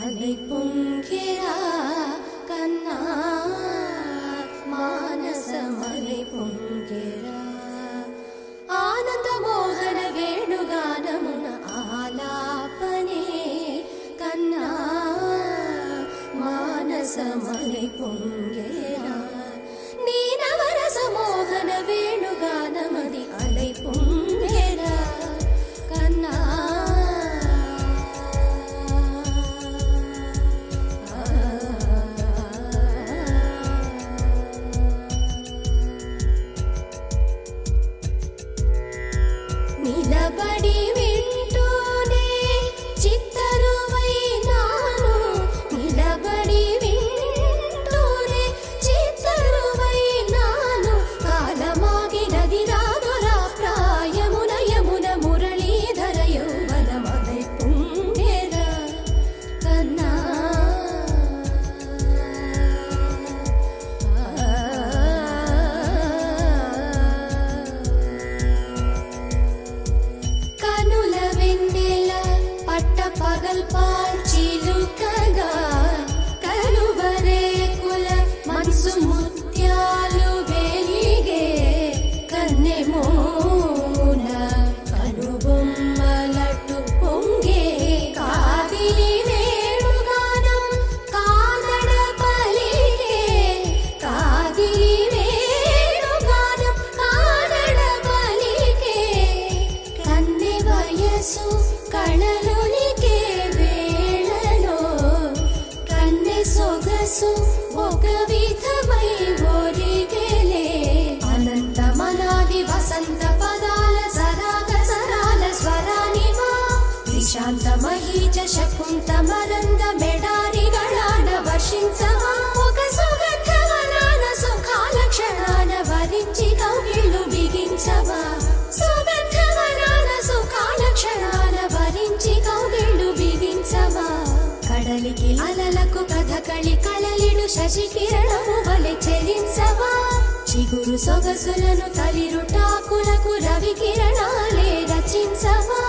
అలై పొంగెరా కన్నా మానసమలై పొంగెరా ఆనంద మోహన వేణుగానమున ఆలాపనే కన్నా మానసమలై పొంగెరా నీ నవరస మోహన వేణుగానమది అలై పొంగెరా కన్నా నిలబడి వింటూనే చిత్తరువైనాను నిలబడి వింటూనే చిత్తరువైనాను కాలమాగినది రాదురా ప్రాయమున యమున మురళీధర యౌవనమలై పొంగెరా కన్నా పగల్పాల్ చిలుకగా కలువరేకుల మనసు ముత్యాలు వెలిగే కన్నెమోన కనుబొమ్మలటు పొంగే కాదిలి వేణుగానం కాదడ పలిగే కాదిలి వేణుగానం కాదడ పలిగే కన్నె వయసు కళలునికే వేళలో కన్నె సొగసు ఒక విధమై ఒరిగెలే అనంతమనాది వసంత పదాల సరాగ సరాల స్వరానివా విశాంత మహీజ శకుంత మరంద మెడారిగళాన వర్షించవా ఒక సుగంధవనాన సుఖాల క్షణాన వరించి కౌగిళ్ళు బిగించవా సుగంధవనాన సుఖాల క్షణాన వరించి కౌగిళ్ళు బిగించవా కడలికి అలలకు కథకళి కళలిడు శశి కిరణము వలె చెలించవా చిగురు సొగసులను తలిరుటాకులకు రవి కిరణాలే రచించవా